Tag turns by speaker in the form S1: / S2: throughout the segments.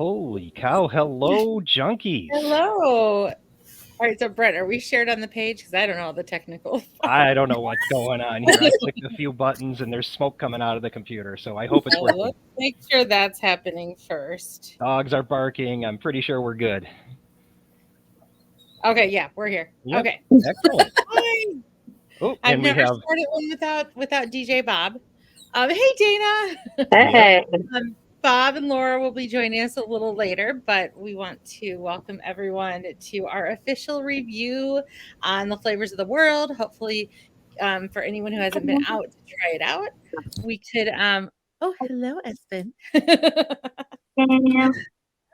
S1: Holy cow. Hello, junkies.
S2: Hello. All right, so Brett, are we shared on the page? Because I don't know the technical part.
S1: I don't know what's going on here. I clicked a few buttons and there's smoke coming out of the computer, so I hope it's
S2: So
S1: working.
S2: let's make sure that's happening first.
S1: Dogs are barking. I'm pretty sure we're good.
S2: Okay, yeah, we're here.
S1: Yep.
S2: Okay.
S1: Excellent.
S2: Fine.
S1: Oh,
S2: I've
S1: and we
S2: never
S1: have,
S2: started one without DJ Bob. Hey Dana.
S1: yep.
S3: Hey,
S2: Bob and Laura will be joining us a little later, but we want to welcome everyone to our official review on the flavors of the world. Hopefully, for anyone who hasn't been out to try it out, we could. Oh, hello, Espen.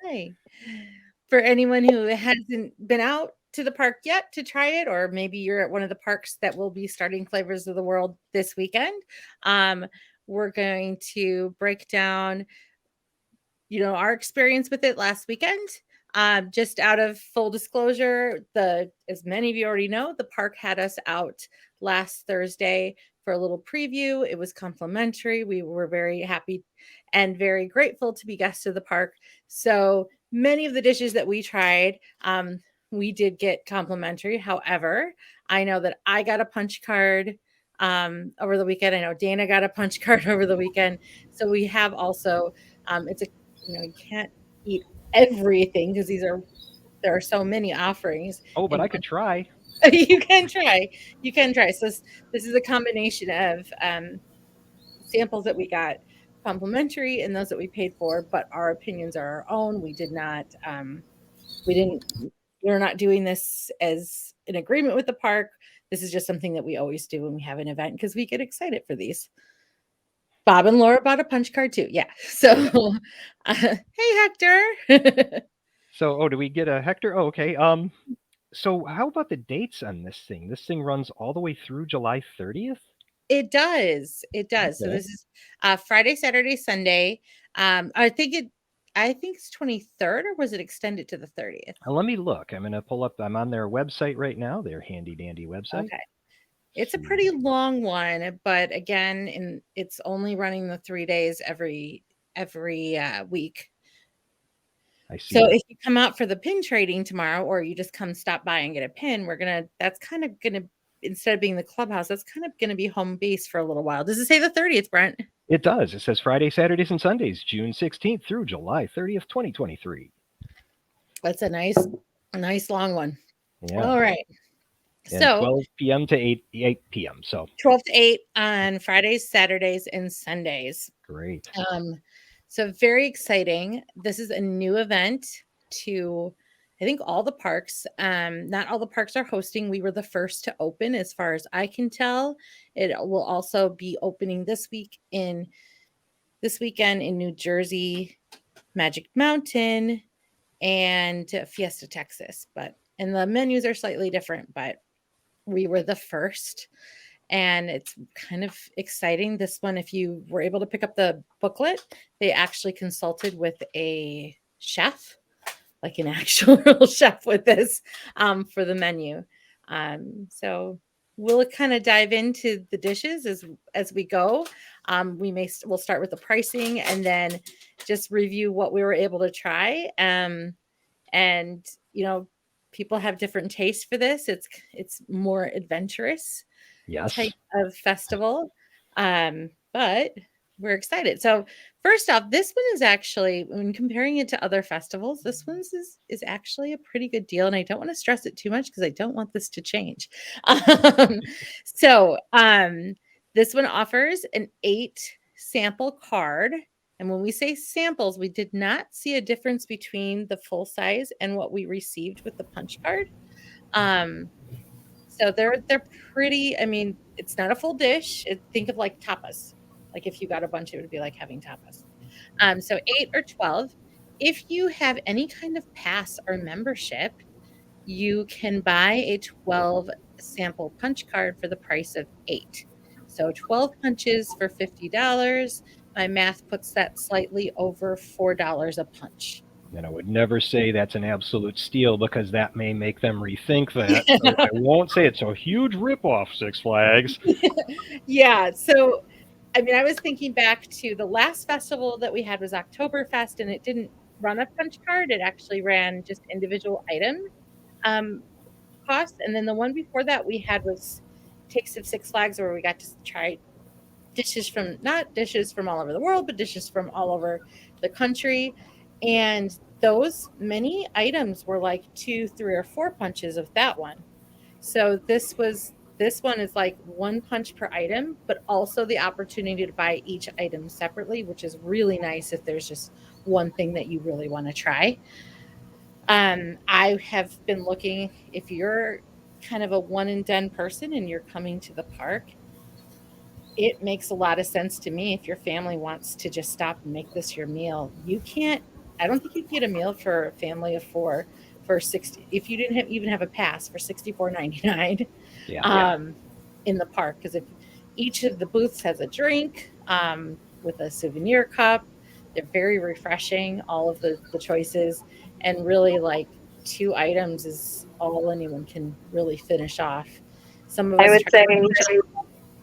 S2: Hi. For anyone who hasn't been out to the park yet to try it, or maybe you're at one of the parks that will be starting Flavors of the World this weekend, we're going to break down our experience with it last weekend. Just out of full disclosure, as many of you already know, the park had us out last Thursday for a little preview. It was complimentary. We were very happy and very grateful to be guests of the park. So many of the dishes that we tried, we did get complimentary. However, I know that I got a punch card over the weekend. I know Dana got a punch card over the weekend. So we have also, you can't eat everything because there are so many offerings.
S1: Oh, but
S2: And
S1: I could try.
S2: you can try. You can try. So this is a combination of samples that we got complimentary and those that we paid for, but our opinions are our own. We're not doing this as an agreement with the park. This is just something that we always do when we have an event because we get excited for these. Bob and Laura bought a punch card too. Yeah. So, hey, Hector.
S1: So, do we get a Hector? Oh, okay. So how about the dates on this thing? This thing runs all the way through July 30th?
S2: It does. It does. So
S1: Okay.
S2: this is Friday, Saturday, Sunday. I think it's 23rd, or was it extended to the 30th?
S1: Let me look. I'm going to pull up, I'm on their website right now, their handy dandy website.
S2: Okay. It's a pretty long one, but again, it's only running the 3 days every week.
S1: I see.
S2: So if you come out for the pin trading tomorrow, or you just come stop by and get a pin, that's kind of gonna, instead of being the clubhouse, that's kind of gonna be home base for a little while. Does it say the 30th, Brent?
S1: It does. It says Friday, Saturdays, and Sundays, June 16th through July 30th, 2023.
S2: That's a nice long one.
S1: Yeah.
S2: All right.
S1: And
S2: So
S1: 12 p.m. to 8 p.m. So
S2: 12 to 8 on Fridays, Saturdays, and Sundays.
S1: great.
S2: So very exciting. This is a new event to, I think, all the parks. Not all the parks are hosting. We were the first to open, as far as I can tell. It will also be opening this weekend in New Jersey, Magic Mountain, and Fiesta, Texas. And the menus are slightly different, but we were the first. And it's kind of exciting. This one, if you were able to pick up the booklet, they actually consulted with a chef, like an actual real chef with this for the menu. So we'll kind of dive into the dishes as we go. We'll start with the pricing and then just review what we were able to try. And people have different tastes for this. It's more adventurous type of festival. But we're excited. So first off, this one is actually, when comparing it to other festivals, this one's is actually a pretty good deal. And I don't want to stress it too much because I don't want this to change. This one offers an 8 sample card. And when we say samples, we did not see a difference between the full size and what we received with the punch card. So they're pretty, I mean, it's not a full dish. Think of like tapas. Like if you got a bunch, it would be like having tapas. So 8 or 12. If you have any kind of pass or membership, you can buy a 12 sample punch card for the price of 8. So 12 punches for $50. My math puts that slightly over $4 a punch.
S1: And I would never say that's an absolute steal because that may make them rethink that. So I won't say it's a huge ripoff, Six Flags.
S2: Yeah. So, I mean, I was thinking back to the last festival that we had was Oktoberfest, and it didn't run a punch card. It actually ran just individual item cost. And then the one before that we had was Takes of Six Flags, where we got to try dishes from, not dishes from all over the world, but dishes from all over the country. And those many items were like 2, 3, or 4 punches of that one. So this one is like 1 punch per item, but also the opportunity to buy each item separately, which is really nice if there's just one thing that you really want to try. I have been looking, if you're kind of a one and done person and you're coming to the park, it makes a lot of sense to me. If your family wants to just stop and make this your meal, you can't, I don't think you can get a meal for a family of 4 for 60, if you didn't even have a pass, for $64.99
S1: Yeah.
S2: in the park. Because if each of the booths has a drink with a souvenir cup, they're very refreshing, all of the choices. And really, like, 2 items is all anyone can really finish off. Some of
S3: I
S2: us
S3: would say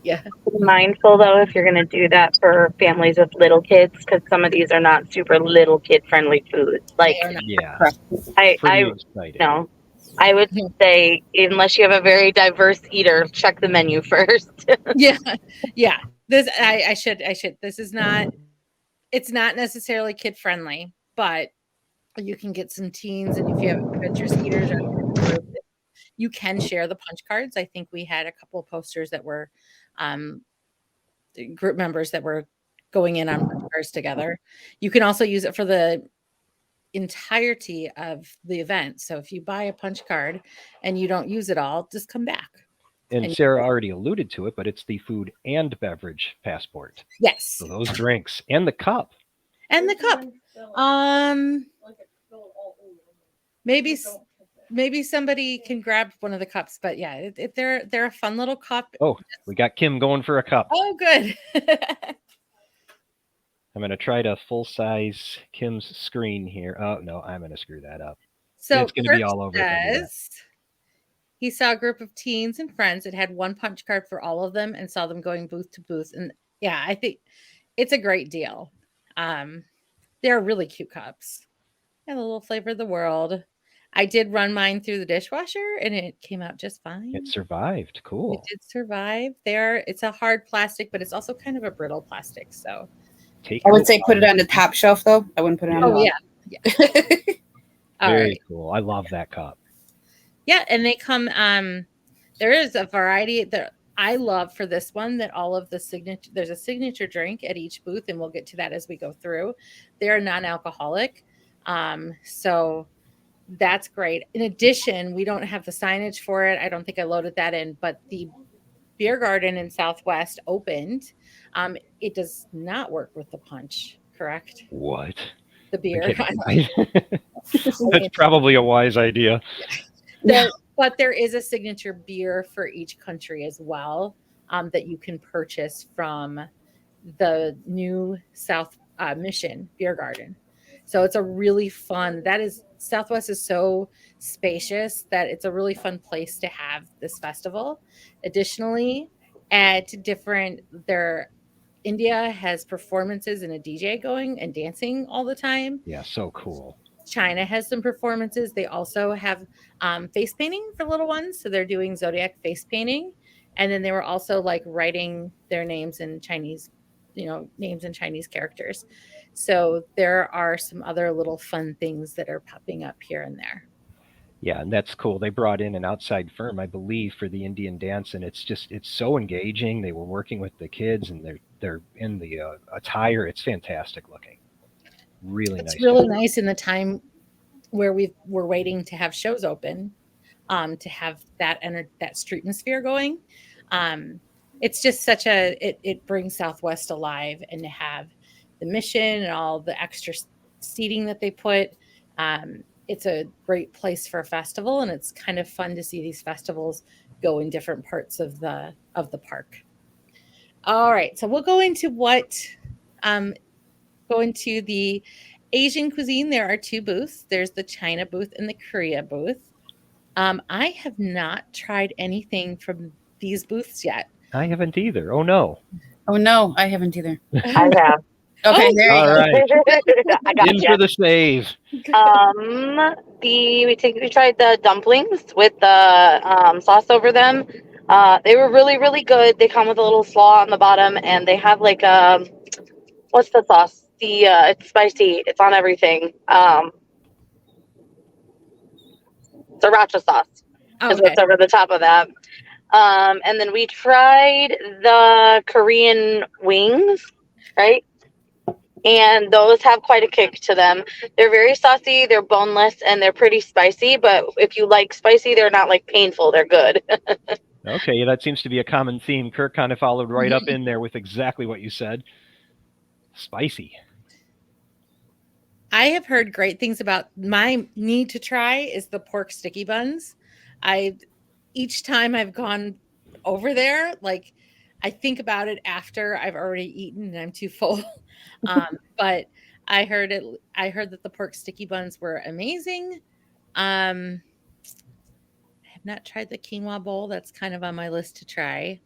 S2: yeah.
S3: be mindful though if you're going to do that for families with little kids, because some of these are not super little kid friendly foods. Like,
S2: They are not.
S1: Yeah.
S3: I
S1: Pretty exciting.
S3: no, I would say unless you have a very diverse eater, check the menu first.
S2: Yeah. Yeah. This I should this is not, it's not necessarily kid friendly, but you can get some teens, and if you have adventurous eaters or group, you can share the punch cards. I think we had a couple of posters that were um group members that were going in on punch cards together. You can also use it for the entirety of the event. So if you buy a punch card and you don't use it all, just come back.
S1: And
S2: And
S1: Sarah already alluded to it, but it's the food and beverage passport.
S2: yes.
S1: So those drinks and the cup.
S2: And the cup. Maybe somebody can grab one of the cups, but yeah, they're a fun little cup.
S1: Oh, we got Kim going for a cup.
S2: Oh, good.
S1: I'm going to try to full size Kim's screen here. Oh, no, I'm going to screw that up.
S2: So
S1: it's going to be all over.
S2: says he saw a group of teens and friends that had 1 punch card for all of them and saw them going booth to booth. And yeah, I think it's a great deal. They're really cute cups. And a little flavor of the world. I did run mine through the dishwasher and it came out just fine.
S1: It survived. Cool.
S2: It did survive. It's a hard plastic, but it's also kind of a brittle plastic. So
S4: I would say put it on the top shelf though. I wouldn't put it on the
S2: oh
S4: wall.
S2: yeah.
S1: Very cool. I love that cup.
S2: Yeah, and they come there is a variety that I love for this one, that all of the signature, there's a signature drink at each booth, and we'll get to that as we go through. They're non-alcoholic. So that's great. In addition, we don't have the signage for it. I don't think I loaded that in, but the beer garden in Southwest opened. It does not work with the punch, correct?
S1: What?
S2: The beer.
S1: That's probably a wise idea.
S2: But there is a signature beer for each country as well, that you can purchase from the new South Mission Beer Garden. So it's a really fun, Southwest is so spacious that it's a really fun place to have this festival. Additionally, India has performances and a DJ going and dancing all the time.
S1: Yeah, so cool.
S2: China has some performances. They also have face painting for little ones. So they're doing Zodiac face painting. And then they were also like writing their names in Chinese, names in Chinese characters. So there are some other little fun things that are popping up here and there.
S1: Yeah, and that's cool. They brought in an outside firm, I believe, for the Indian dance, and it's so engaging. They were working with the kids, and they're in the attire. It's fantastic looking. Really nice.
S2: It's really nice in the time where we're waiting to have shows open, to have that streetmosphere going. It's just it brings Southwest alive, and to have the mission and all the extra seating that they put. It's a great place for a festival, and it's kind of fun to see these festivals go in different parts of the park. All right, so we'll go into the Asian cuisine. There are 2 booths. There's the China booth and the Korea booth. I have not tried anything from these booths yet.
S1: I haven't either. Oh no.
S4: Oh no, I haven't either.
S3: I have.
S4: Okay,
S2: Oh,
S4: there you
S1: All
S4: go.
S1: right.
S3: I got
S1: In
S3: you.
S1: for the save.
S3: We tried the dumplings with the sauce over them. They were really, really good. They come with a little slaw on the bottom, and they have like what's the sauce? It's spicy. It's on everything. Sriracha sauce is
S2: okay.
S3: what's over the top of that. And then we tried the Korean wings, right? And those have quite a kick to them. They're very saucy, they're boneless, and they're pretty spicy. But if you like spicy, they're not like painful. They're good.
S1: Okay, that seems to be a common theme. Kirk kind of followed right up in there with exactly what you said. Spicy.
S2: I have heard great things about my need to try is the pork sticky buns. Each time I've gone over there, like I think about it after I've already eaten and I'm too full. But I heard that the pork sticky buns were amazing. I have not tried the quinoa bowl. That's kind of on my list to try.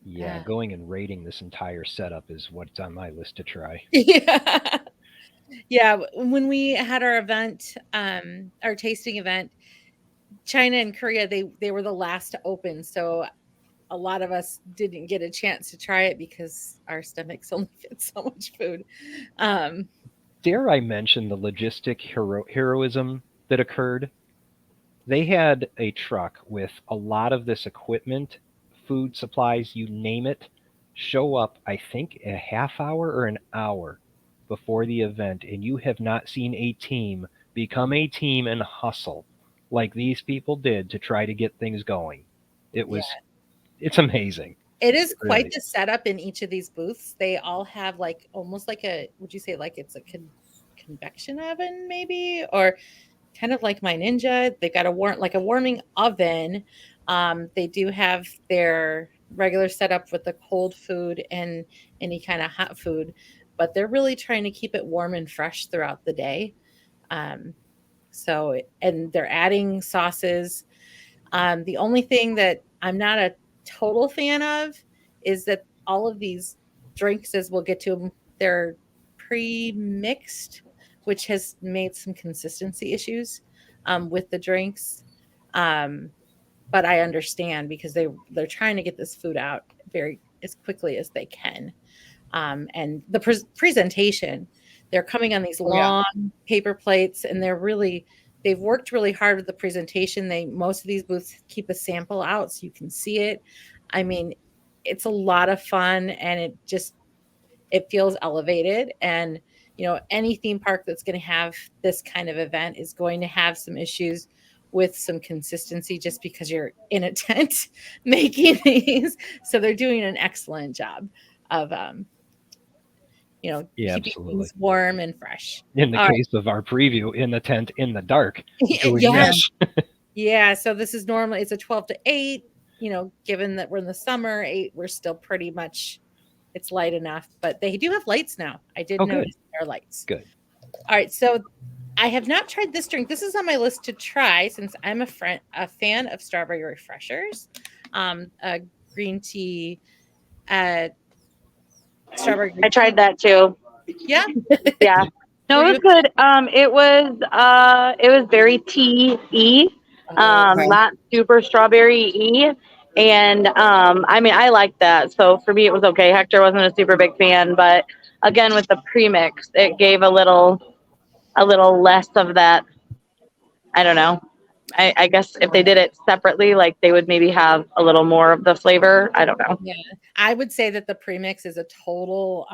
S1: Yeah, going and rating this entire setup is what's on my list to try.
S2: Yeah. Yeah, when we had our event, our tasting event, China and Korea, they were the last to open, so a lot of us didn't get a chance to try it because our stomachs only fit so much food.
S1: Dare I mention the logistic heroism that occurred? They had a truck with a lot of this equipment, food supplies, you name it, show up, I think, a half hour or an hour before the event, and you have not seen a team become a team and hustle like these people did to try to get things going. It's amazing.
S2: It is
S1: It
S2: quite
S1: really
S2: the setup in each of these booths. They all have like almost like would you say like it's a convection oven maybe, or kind of like my Ninja. They've got a warming oven. They do have their regular setup with the cold food and any kind of hot food, but they're really trying to keep it warm and fresh throughout the day. And they're adding sauces. The only thing that I'm not a total fan of is that all of these drinks, as we'll get to them, they're pre-mixed, which has made some consistency issues with the drinks. But I understand because they're trying to get this food out very as quickly as they can. And the presentation, they're coming on these long paper plates, and they've worked really hard with the presentation. Most of these booths keep a sample out so you can see it. I mean, it's a lot of fun, and it feels elevated. And any theme park that's going to have this kind of event is going to have some issues with some consistency just because you're in a tent making these. So they're doing an excellent job of
S1: Yeah,
S2: keeping
S1: absolutely.
S2: things warm and fresh.
S1: In the
S2: All
S1: case of our preview, in the tent, in the dark, doing
S2: Yeah.
S1: this.
S2: Yeah. So this is normally it's a 12 to 8. Given that we're in the summer, 8, we're still pretty much it's light enough, but they do have lights now. I did
S1: Oh, good.
S2: notice there are lights.
S1: Good.
S2: All right. So I have not tried this drink. This is on my list to try since I'm a fan of strawberry refreshers. A green tea, strawberry.
S3: I tried that too.
S2: Yeah.
S3: Yeah. No, it was good. It was very tea-y, not super strawberry-y. And I mean, I liked that. So for me, it was okay. Hector wasn't a super big fan, but again, with the premix, it gave a little less of that. I don't know. I guess if they did it separately, like they would maybe have a little more of the flavor. I don't know.
S2: Yeah. I would say that the premix is a total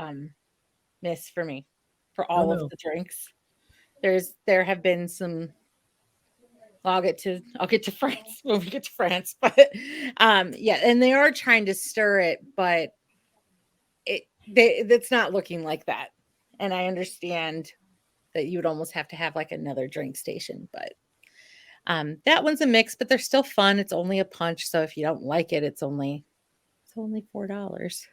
S2: miss for me for all of the drinks. There have been some. I'll get to France when we get to France, but yeah, and they are trying to stir it, but it's not looking like that. And I understand that you would almost have to have like another drink station, but that one's a mix, but they're still fun. It's only a punch, so if you don't like it, it's only $4.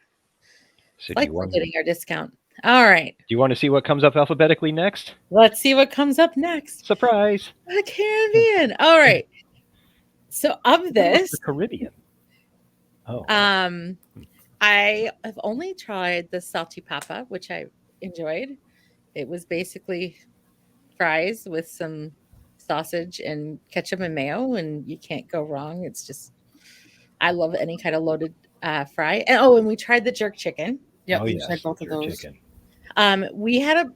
S1: So
S2: Like we're getting our discount. All right.
S1: Do you want to see what comes up alphabetically next?
S2: Let's see what comes up next.
S1: Surprise.
S2: The Caribbean. All right. So of this,
S1: the Caribbean. Oh.
S2: I have only tried the salty papa, which I enjoyed. It was basically fries with some sausage and ketchup and mayo, and you can't go wrong. It's just I love any kind of loaded fry. And we tried the jerk chicken.
S4: Yep,
S1: Oh
S4: we
S1: yes,
S4: tried both of
S1: jerk
S4: those.
S1: chicken.
S2: We had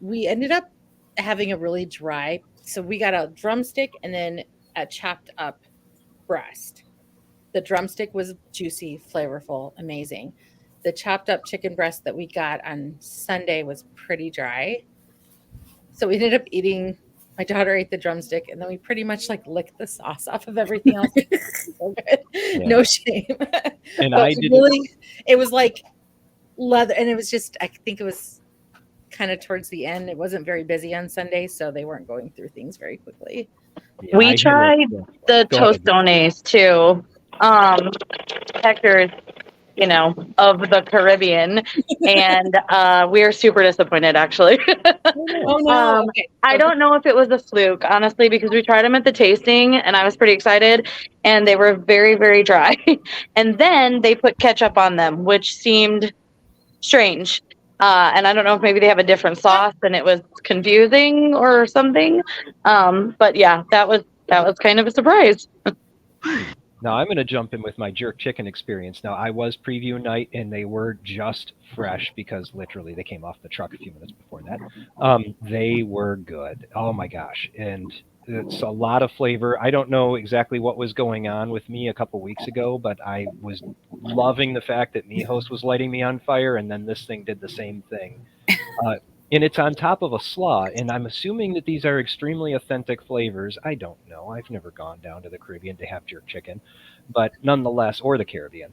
S2: we ended up having a really dry. So we got a drumstick and then a chopped up breast. The drumstick was juicy, flavorful, amazing. The chopped up chicken breast that we got on Sunday was pretty dry. So we ended up eating. My daughter ate the drumstick, and then we pretty much like licked the sauce off of everything else. So good.
S1: Yeah.
S2: No shame.
S1: And
S2: But
S1: I
S2: we
S1: didn't.
S2: really, it was like leather, and it was just. I think it was kind of towards the end. It wasn't very busy on Sunday, so they weren't going through things very quickly.
S1: Yeah,
S3: We
S1: I had
S3: tried the
S1: Go ahead.
S3: tostones too. Hector's, of the Caribbean, and we're super disappointed actually.
S2: Oh no! Okay.
S3: I don't know if it was a fluke, honestly, because we tried them at the tasting and I was pretty excited, and they were very, very dry. And then they put ketchup on them, which seemed strange. And I don't know if maybe they have a different sauce and it was confusing or something. But yeah, that was kind of a surprise.
S1: Now I'm going to jump in with my jerk chicken experience. Now I was preview night, and they were just fresh because literally they came off the truck a few minutes before that. They were good. Oh my gosh, and it's a lot of flavor. I don't know exactly what was going on with me a couple weeks ago, but I was loving the fact that Mijos was lighting me on fire, and then this thing did the same thing. And it's on top of a slaw, and I'm assuming that these are extremely authentic flavors. I don't know. I've never gone down to the Caribbean to have jerk chicken, but nonetheless, or the Caribbean.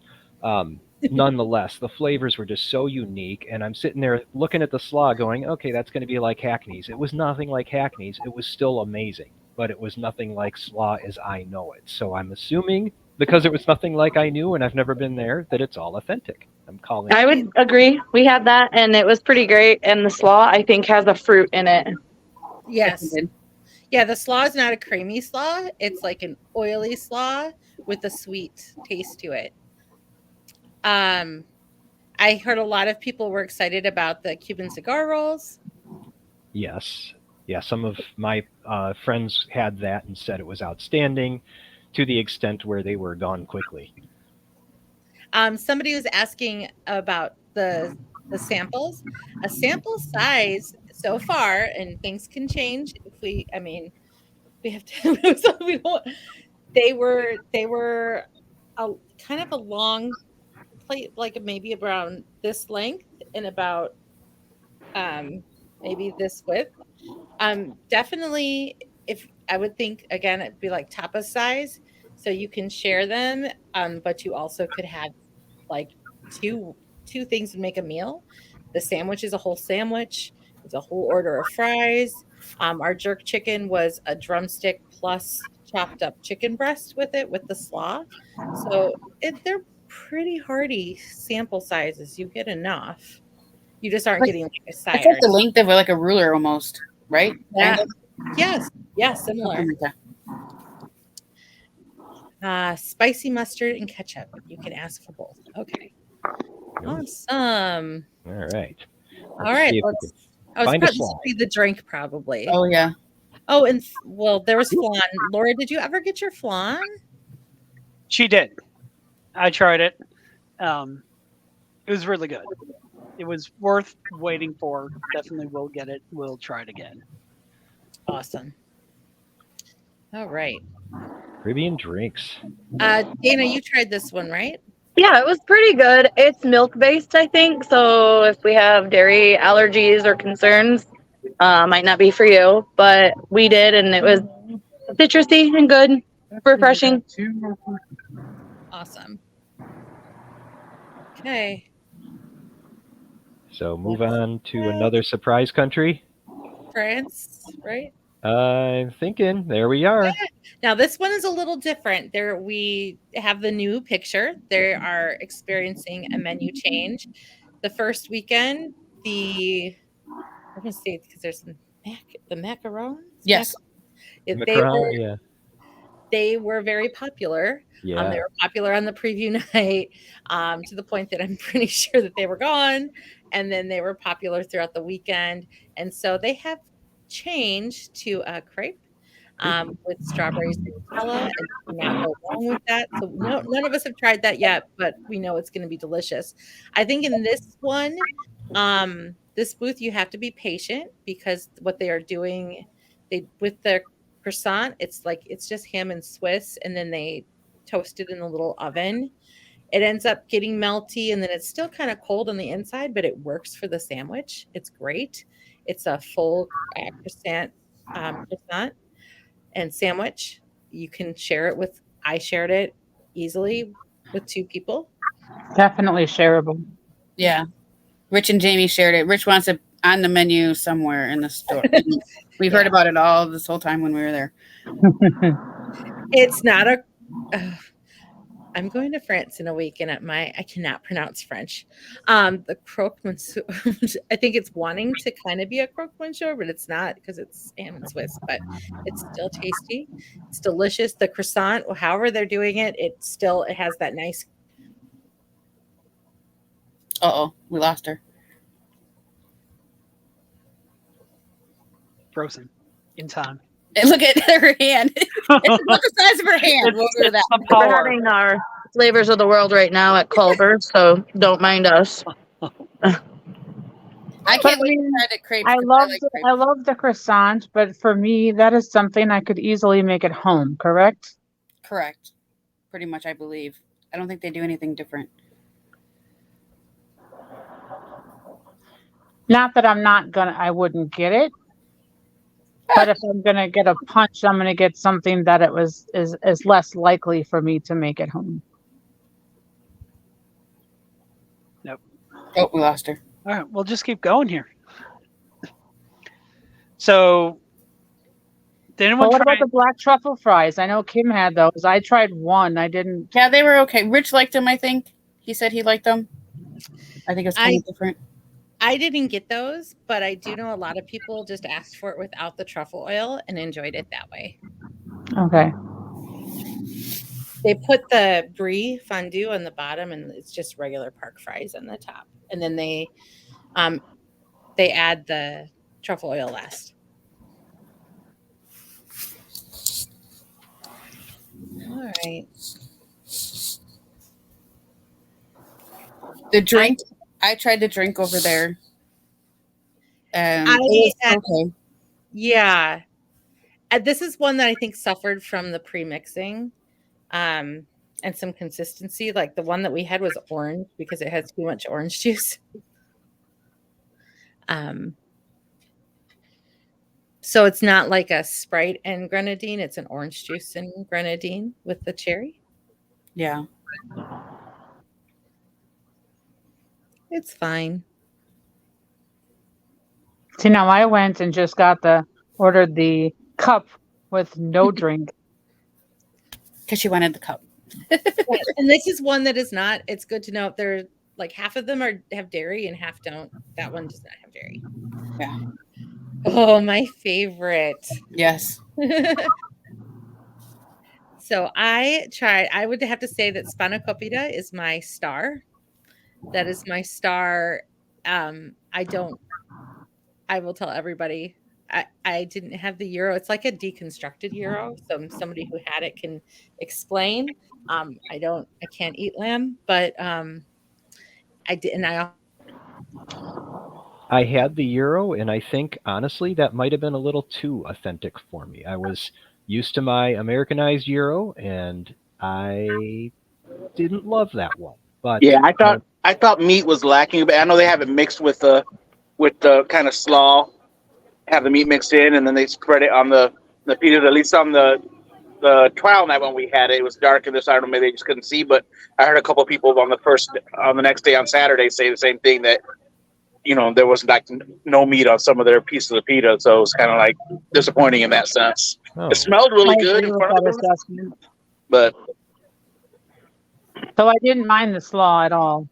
S1: Nonetheless, the flavors were just so unique, and I'm sitting there looking at the slaw going, okay, that's going to be like Hackney's. It was nothing like Hackney's. It was still amazing, but it was nothing like slaw as I know it. So I'm assuming, because it was nothing like I knew and I've never been there, that it's all authentic. I'm calling
S3: I would agree. We had that and it was pretty great. And the slaw, I think, has a fruit in it.
S2: Yes. Yeah, the slaw is not a creamy slaw. It's like an oily slaw with a sweet taste to it. I heard a lot of people were excited about the Cuban cigar rolls.
S1: Yes. Yeah, some of my friends had that and said it was outstanding to the extent where they were gone quickly.
S2: Somebody was asking about the samples. A sample size so far, and things can change if we have to so we don't, they were a kind of a long plate, like maybe around this length and about maybe this width. Definitely, if I would think again, it'd be like tapas size, so you can share them. But you also could have like two things would make a meal. The sandwich is a whole sandwich. It's a whole order of fries. Our jerk chicken was a drumstick plus chopped up chicken breast with it with the slaw. So they're pretty hearty sample sizes. You get enough. You just aren't getting like a
S4: It's
S2: cider.
S4: like the length of like a ruler almost, right?
S2: Yeah.
S4: Kind
S2: Yes. Yeah, similar.
S4: Something like that.
S2: Spicy mustard and ketchup. You can ask for both. Okay. Awesome.
S1: All right.
S2: All right.
S1: see if we
S2: Let's.
S1: can
S2: I was
S1: find a
S2: probably
S1: slide.
S2: be the drink probably.
S4: Oh yeah.
S2: Oh, and well, there was flan. Laura, did you ever get your flan?
S5: She did. I tried it. It was really good. It was worth waiting for. Definitely will get it. We'll try it again.
S2: Awesome. All right.
S1: Caribbean drinks.
S2: Dana, you tried this one, right?
S3: Yeah, it was pretty good. It's milk based, I think. So if we have dairy allergies or concerns, might not be for you, but we did, and it was citrusy and good, refreshing.
S2: Awesome. Okay.
S1: So move on to another surprise country.
S2: France, right?
S1: I'm thinking. There we are.
S2: Now this one is a little different. There we have the new picture. They are experiencing a menu change. The first weekend, we're gonna see because there's the macarons.
S4: Yes.
S2: They
S1: Macron,
S2: were
S1: yeah.
S2: they were very popular.
S1: Yeah.
S2: They were popular on the preview night, to the point that I'm pretty sure that they were gone. And then they were popular throughout the weekend. And so they have changed to a crepe with strawberries and Nutella, and do not go wrong with that. So none of us have tried that yet, but we know it's going to be delicious. I think in this one, this booth, you have to be patient because what they are doing, they with their croissant, it's just ham and Swiss, and then they toast it in a little oven. It ends up getting melty, and then it's still kind of cold on the inside, but it works for the sandwich. It's great. It's a full croissant and sandwich. You can share it with. I shared it easily with 2 people.
S4: Definitely shareable. Yeah. Rich and Jamie shared it. Rich wants it on the menu somewhere in the store. We've heard about it all this whole time when we were there.
S2: It's not a. I'm going to France in a week, and I cannot pronounce French. The croque monsieur, I think it's wanting to kind of be a croque monsieur, but it's not because it's ham and Swiss. But it's still tasty. It's delicious. The croissant, however they're doing it, it has that nice.
S4: We lost her.
S5: Frozen in time.
S4: And look at her hand. It's about the size of her hand. We'll go to that.
S5: the
S3: We're
S5: power.
S3: having our flavors of the world right now at Culver, so don't mind us.
S4: I can't wait to try the crepes.
S6: I
S4: 'cause
S6: love
S4: like
S6: the,
S4: crepes.
S6: I love the croissant, but for me, that is something I could easily make at home. Correct?
S4: Correct. Pretty much, I believe. I don't think they do anything different.
S6: Not that I wouldn't get it, but if I'm gonna get a punch, I'm gonna get something that is less likely for me to make at home.
S4: Oh, we lost her.
S5: All right, we'll just keep going here. So, did anyone
S6: But what
S5: try?
S6: about the black truffle fries? I know Kim had those. I tried one. I didn't.
S4: Yeah, they were okay. Rich liked them, I think. He said he liked them. I think it's kind of different.
S2: I didn't get those, but I do know a lot of people just asked for it without the truffle oil and enjoyed it that way.
S6: Okay.
S2: They put the brie fondue on the bottom, and it's just regular park fries on the top, and then they add the truffle oil last. All right.
S4: The drink, I tried the drink over there. It was okay.
S2: Yeah. This is one that I think suffered from the pre-mixing and some consistency. Like the one that we had was orange because it has too much orange juice. So it's not like a Sprite and grenadine. It's an orange juice and grenadine with the cherry.
S4: Yeah.
S2: It's fine.
S6: See, now I went and just ordered the cup with no drink.
S4: Because she wanted the cup.
S2: And this is one that is not. It's good to know they're like half of them have dairy and half don't. That one does not have dairy.
S4: Yeah.
S2: Oh, my favorite.
S4: Yes.
S2: So I would have to say that spanakopita is my star. That is my star. I will tell everybody. I didn't have the gyro. It's like a deconstructed gyro. So somebody who had it can explain. I can't eat lamb, but I did, and
S1: I had the Euro, and I think, honestly, that might have been a little too authentic for me. I was used to my Americanized Euro, and I didn't love that one. But
S7: yeah, I thought meat was lacking, but I know they have it mixed with the kind of slaw, have the meat mixed in, and then they spread it on the pita. At least on the trial night when we had it, it was dark in this. I don't know, maybe they just couldn't see, but I heard a couple of people on the next day on Saturday say the same thing, that there was like no meat on some of their pieces of pita, so it was kind of like disappointing in that sense.
S1: Oh.
S7: It smelled really
S6: I
S7: good
S6: agree
S7: in
S6: with
S7: front of
S6: that
S7: them,
S6: assessment.
S7: but
S6: So I didn't mind the slaw at all.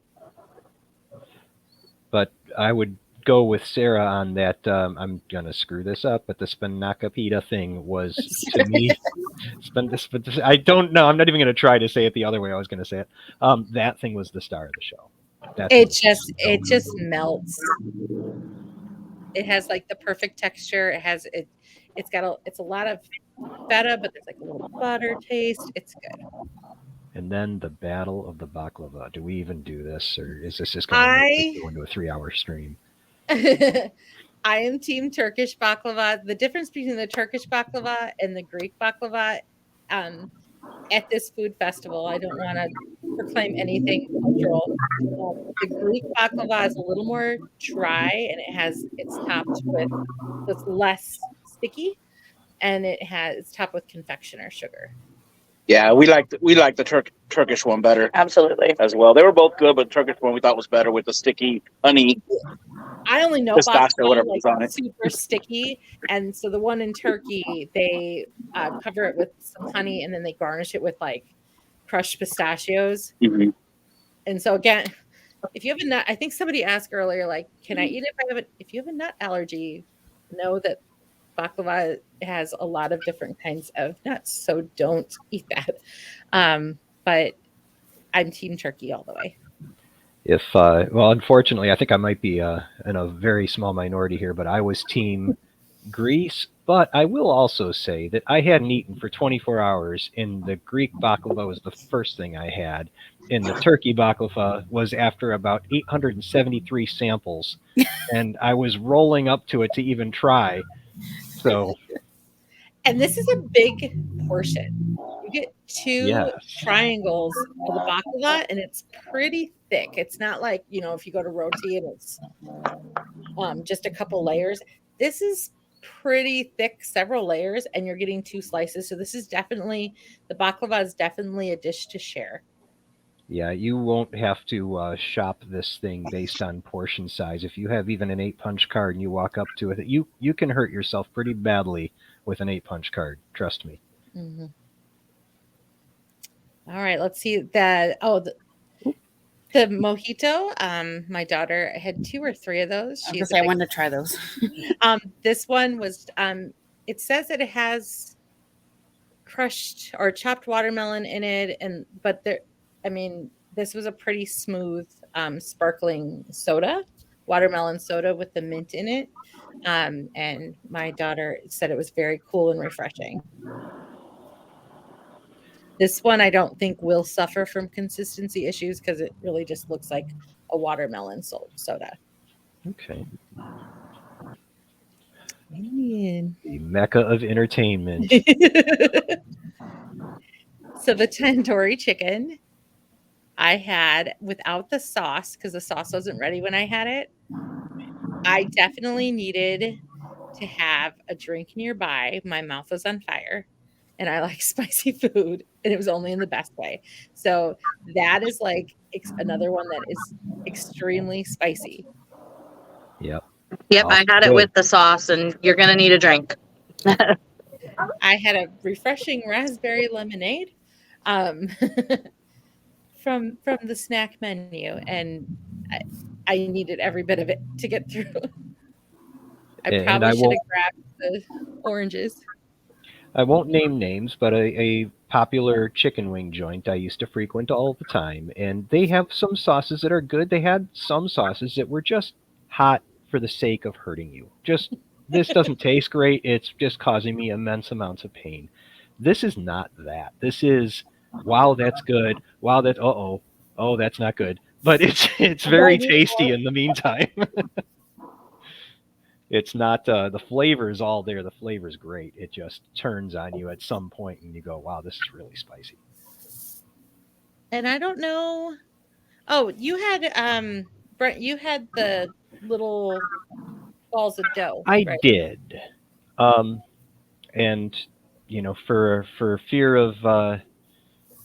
S1: But I would go with Sarah on that. I'm gonna screw this up, but the spanakopita thing was to me. I don't know. I'm not even gonna try to say it the other way I was gonna say it. That thing was the star of the show. That thing was
S2: It just melts. It has like the perfect texture. It's a lot of feta, but there's like a little butter taste. It's good.
S1: And then the Battle of the Baklava. Do we even do this, or is this just going to go into a 3-hour stream?
S2: I am team Turkish baklava. The difference between the Turkish baklava and the Greek baklava, at this food festival, I don't want to proclaim anything cultural. The Greek baklava is a little more dry, and it's topped with, it's less sticky, and it's topped with confectioner sugar.
S7: Yeah, we like the Turkish one better.
S3: Absolutely.
S7: As well. They were both good, but the Turkish one we thought was better with the sticky honey.
S2: I only know
S7: baklava,
S2: like super sticky, and so the one in Turkey, they cover it with some honey, and then they garnish it with like crushed pistachios.
S7: Mm-hmm.
S2: And so again, if you have a nut, I think somebody asked earlier, like, can I eat it if you have a nut allergy? Know that baklava has a lot of different kinds of nuts, so don't eat that. But I'm team turkey all the way.
S1: Well, unfortunately, I think I might be in a very small minority here, but I was team Greece. But I will also say that I hadn't eaten for 24 hours, and the Greek baklava was the first thing I had, and the turkey baklava was after about 873 samples, and I was rolling up to it to even try. So,
S2: and this is a big portion. You get two triangles of the baklava, and it's pretty thick. It's not like, if you go to roti and it's just a couple layers. This is pretty thick, several layers, and you're getting 2 slices. So this is definitely, the baklava is definitely a dish to share.
S1: Yeah, you won't have to shop this thing based on portion size. If you have even an 8-punch card and you walk up to it, you can hurt yourself pretty badly with an 8-punch card. Trust me.
S2: Mm-hmm. All right, let's see that. Oh, the mojito. My daughter had 2 or 3 of those.
S4: I wanted to try those.
S2: This one was. It says that it has crushed or chopped watermelon in it, but this was a pretty smooth, sparkling soda, watermelon soda with the mint in it. And my daughter said it was very cool and refreshing. This one I don't think will suffer from consistency issues because it really just looks like a watermelon soda.
S1: Okay.
S2: Man.
S1: The mecca of entertainment.
S2: So the tandoori chicken I had without the sauce, because the sauce wasn't ready when I had it. I definitely needed to have a drink nearby. My mouth was on fire, and I like spicy food, and it was only in the best way. So that is like another one that is extremely spicy.
S1: Yep.
S3: Yep, I had it with the sauce, and you're going to need a drink.
S2: I had a refreshing raspberry lemonade from the snack menu, and I needed every bit of it to get through. I probably should have grabbed the oranges.
S1: I won't name names, but a popular chicken wing joint I used to frequent all the time, and they have some sauces that are good. They had some sauces that were just hot for the sake of hurting you. Just, this doesn't taste great. It's just causing me immense amounts of pain. This is not that. This is, wow, that's good. Wow, that, oh, that's not good. But it's very tasty in the meantime. It's not, the flavor is all there. The flavor is great. It just turns on you at some point and you go, wow, this is really spicy.
S2: And I don't know. Oh, you had, Brent, you had the little balls of dough.
S1: I did. And, for fear of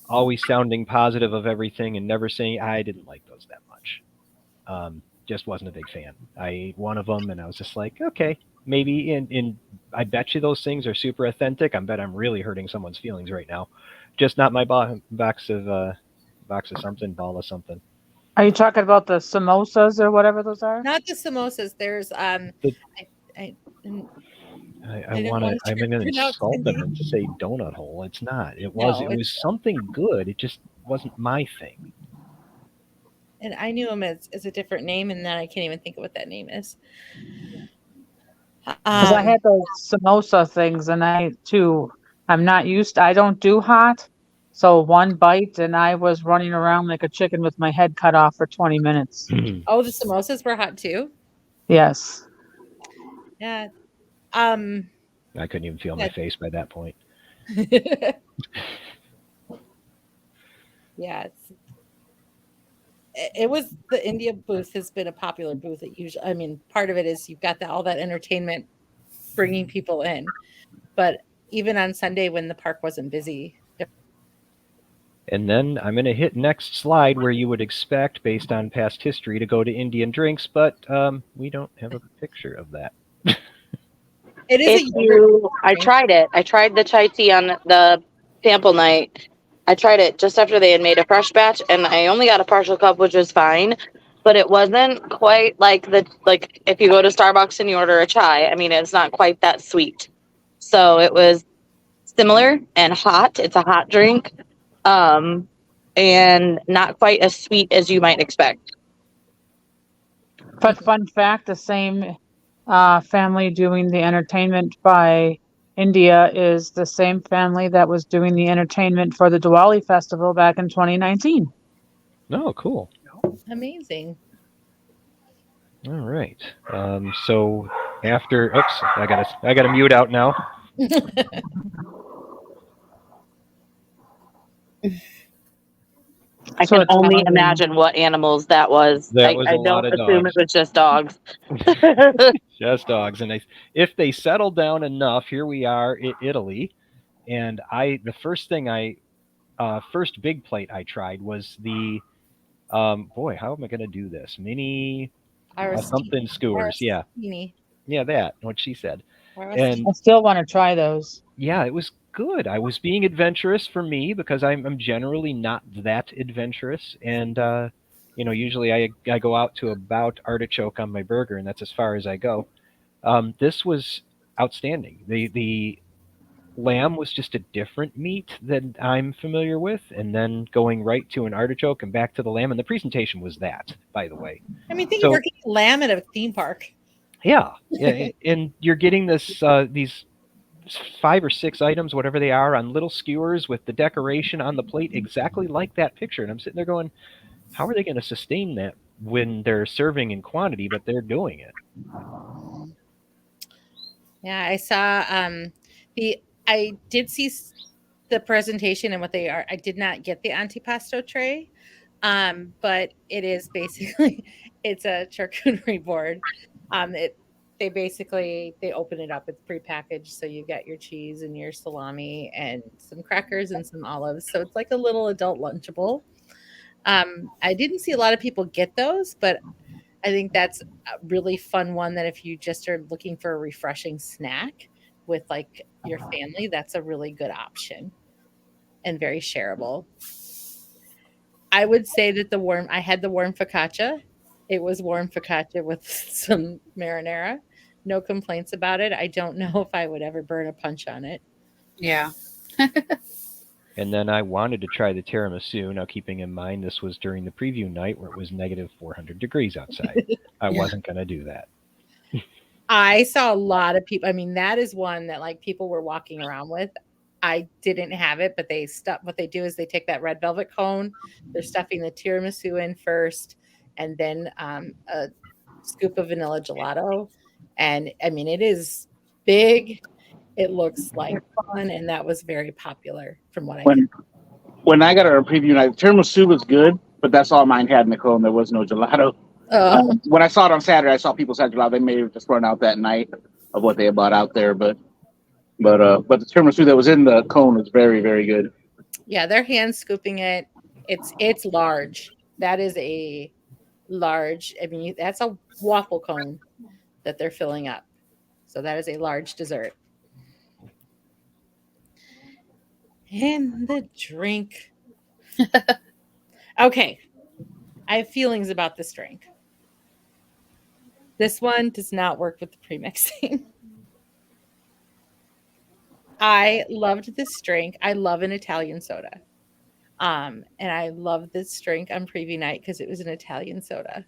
S1: always sounding positive of everything and never saying, I didn't like those that much. Just wasn't a big fan. I ate one of them and I was just like, okay, maybe in I bet you those things are super authentic. I bet I'm really hurting someone's feelings right now. Just not my box of something, ball of something.
S6: Are you talking about the samosas or whatever those are?
S2: Not the samosas. There's I didn't
S1: want to.
S2: want
S1: I'm
S2: to
S1: going to
S2: pronounce
S1: insult
S2: the
S1: them
S2: name.
S1: and say donut hole. It's not. It was.
S2: No,
S1: It was
S2: it's
S1: something good. It just wasn't my thing.
S2: and I knew him as a different name, and then I can't even think of what that name is.
S6: Because I had those samosa things, and I'm not used. I don't do hot, so one bite, and I was running around like a chicken with my head cut off for 20 minutes.
S2: Oh, the samosas were hot too.
S6: Yes.
S2: Yeah.
S1: I couldn't even feel my face by that point.
S2: Yeah, it was the India booth has been a popular booth. It usually, I mean, part of it is you've got all that entertainment bringing people in, but even on Sunday when the park wasn't busy.
S1: And then I'm going to hit next slide where you would expect, based on past history, to go to Indian drinks, but we don't have a picture of that.
S2: It is
S3: I tried it. I tried the chai tea on the sample night. I tried it just after they had made a fresh batch, and I only got a partial cup, which was fine. But it wasn't quite like if you go to Starbucks and you order a chai. I mean, it's not quite that sweet. So it was similar and hot. It's a hot drink, and not quite as sweet as you might expect.
S6: But fun fact, the same family doing the entertainment by India is the same family that was doing the entertainment for the Diwali festival back in 2019.
S1: Oh, cool.
S2: Amazing.
S1: All right. So after, oops, I gotta mute out now.
S3: I can only imagine what animals that was.
S1: That was
S3: I
S1: a lot
S3: don't
S1: of
S3: assume
S1: dogs.
S3: it was just dogs.
S1: Just dogs. And if they settle down enough, here we are in Italy. And the first big plate I tried was the, boy, how am I going to do this? Mini something skewers. Yeah. Yeah, that, what she said. And
S6: I still want to try those.
S1: yeah, it was good. I was being adventurous for me because I'm generally not that adventurous. And, usually I go out to about artichoke on my burger, and that's as far as I go. This was outstanding. The lamb was just a different meat than I'm familiar with, and then going right to an artichoke and back to the lamb, and the presentation was that, by the way.
S2: I mean, think you're getting lamb at a theme park.
S1: Yeah, and you're getting these 5 or 6 items, whatever they are, on little skewers with the decoration on the plate exactly like that picture, and I'm sitting there going, how are they going to sustain that when they're serving in quantity, but they're doing it?
S2: Yeah, I saw I did see the presentation and what they are. I did not get the antipasto tray, but it is basically it's a charcuterie board. They open it up. It's prepackaged, so you get your cheese and your salami and some crackers and some olives. So it's like a little adult Lunchable. I didn't see a lot of people get those, but I think that's a really fun one that if you just are looking for a refreshing snack with like your family, that's a really good option and very shareable. I would say that I had the warm focaccia. It was warm focaccia with some marinara. No complaints about it. I don't know if I would ever burn a punch on it.
S4: Yeah.
S1: And then I wanted to try the tiramisu. Now, keeping in mind this was during the preview night where it was negative 400 degrees outside. I wasn't going to do that.
S2: I saw a lot of people. I mean, that is one that like people were walking around with. I didn't have it, but what they do is they take that red velvet cone, they're stuffing the tiramisu in first, and then a scoop of vanilla gelato. And I mean, it is big. It looks like fun, and that was very popular from what I can.
S7: When I got our preview night, tiramisu was good, but that's all mine had, Nicole, and there was no gelato. When I saw it on Saturday, I saw people said gelato. They may have just run out that night of what they had bought out there, but the tiramisu that was in the cone was very, very good.
S2: Yeah, they're hand scooping it. It's large. That is a large. I mean, that's a waffle cone that they're filling up. So that is a large dessert. And the drink. Okay. I have feelings about this drink. This one does not work with the premixing. I loved this drink. I love an Italian soda. And I love this drink on preview night because it was an Italian soda.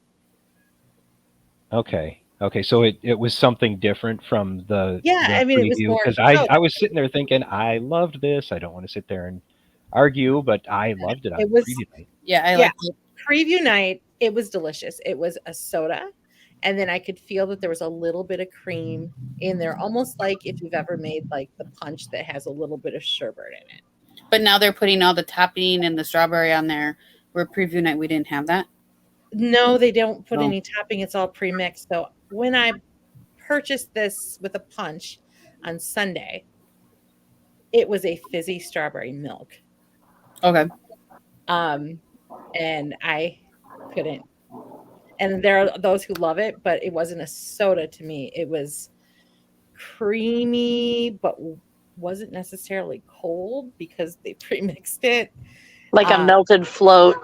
S1: Okay. Okay. So it was something different from the
S2: Yeah, I mean, it was
S1: preview
S2: more
S1: because
S2: soda.
S1: I was sitting there thinking I loved this. I don't want to sit there and argue, but I loved it on
S2: It was
S1: preview night.
S4: Yeah, I
S2: yeah,
S4: like it.
S2: preview night. It was delicious. It was a soda, and then I could feel that there was a little bit of cream in there, almost like if you've ever made like the punch that has a little bit of sherbet in it.
S4: But now they're putting all the topping and the strawberry on there. Where preview night we didn't have that.
S2: No, they don't put
S4: No.
S2: any topping. It's all pre-mixed. So when I purchased this with a punch on Sunday, it was a fizzy strawberry milk.
S4: Okay.
S2: And I couldn't. And there are those who love it, but it wasn't a soda to me. It was creamy, but wasn't necessarily cold because they pre-mixed it.
S3: Like a melted float.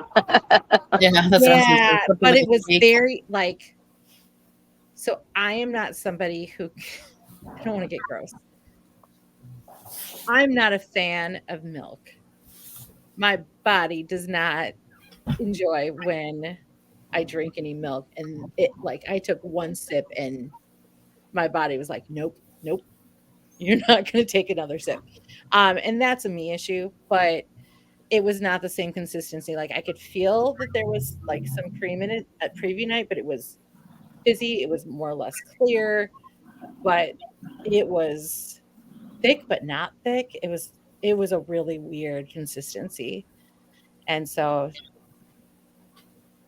S4: Yeah, that's
S2: Yeah,
S4: awesome.
S2: but it was very like. So I am not somebody who. I don't want to get gross. I'm not a fan of milk. My body does not enjoy when I drink any milk, and it like I took one sip and my body was like, nope, you're not going to take another sip. And that's a me issue, but it was not the same consistency. Like I could feel that there was like some cream in it at preview night, but it was fizzy. It was more or less clear, but it was thick, but not thick. It was a really weird consistency. And so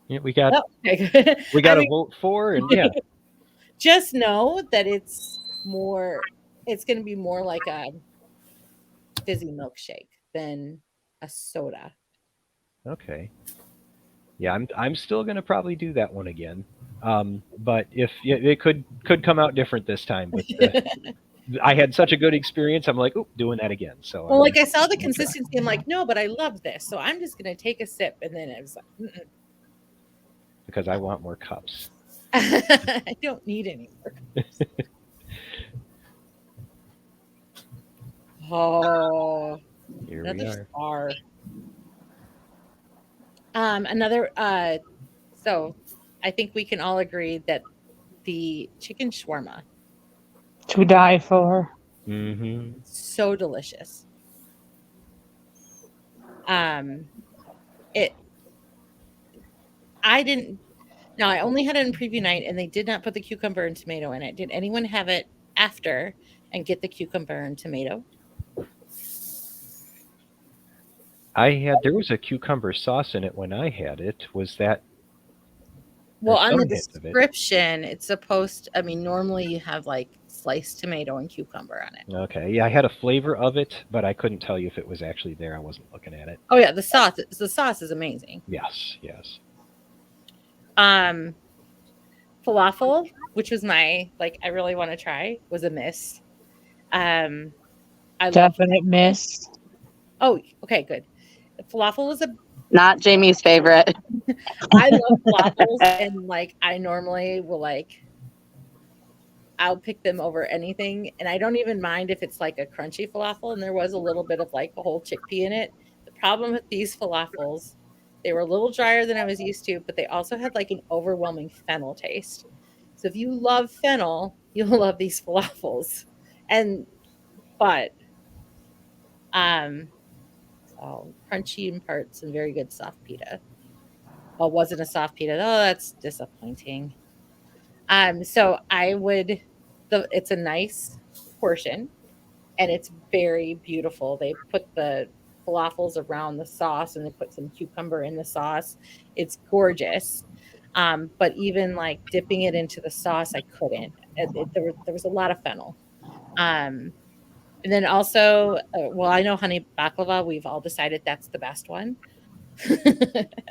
S1: Yeah, we got
S2: okay.
S1: we got a vote for, and yeah.
S2: Just know that it's going to be more like a fizzy milkshake than a soda.
S1: Okay. Yeah, I'm still gonna probably do that one again. But if it could come out different this time. But I had such a good experience. I'm like, oh, doing that again. So
S2: Well, like I saw the consistency. I'm like, no, but I love this. So I'm just going to take a sip. And then I was like, mm-mm.
S1: Because I want more cups.
S2: I don't need any more cups. Oh,
S1: Here we
S2: another
S1: are.
S2: star. So I think we can all agree that the chicken shawarma,
S6: To die for.
S1: Mm-hmm.
S2: so delicious. I only had it in preview night, and they did not put the cucumber and tomato in it. Did anyone have it after and get the cucumber and tomato?
S1: There was a cucumber sauce in it when I had it. Was that?
S2: Well, on the
S1: some hint of it.
S2: description, it's supposed. I mean, normally you have like sliced tomato and cucumber on it.
S1: Okay, yeah, I had a flavor of it, but I couldn't tell you if it was actually there. I wasn't looking at it.
S2: Oh yeah, the sauce. The sauce is amazing.
S1: Yes.
S2: Falafel, which was my I really want to try, was a miss. I
S6: Definite miss.
S2: Oh, okay, good. Falafel was
S3: Not Jamie's favorite.
S2: I love falafels, and I normally will I'll pick them over anything, and I don't even mind if it's like a crunchy falafel and there was a little bit of a whole chickpea in it. The problem with these falafels, they were a little drier than I was used to, but they also had an overwhelming fennel taste. So if you love fennel, you'll love these falafels. Crunchy in parts and very good soft pita. Well, wasn't a soft pita. Oh, that's disappointing. So it's a nice portion and it's very beautiful. They put the falafels around the sauce and they put some cucumber in the sauce. It's gorgeous. But even dipping it into the sauce, I couldn't. There was a lot of fennel. And then also, I know honey baklava. We've all decided that's the best one.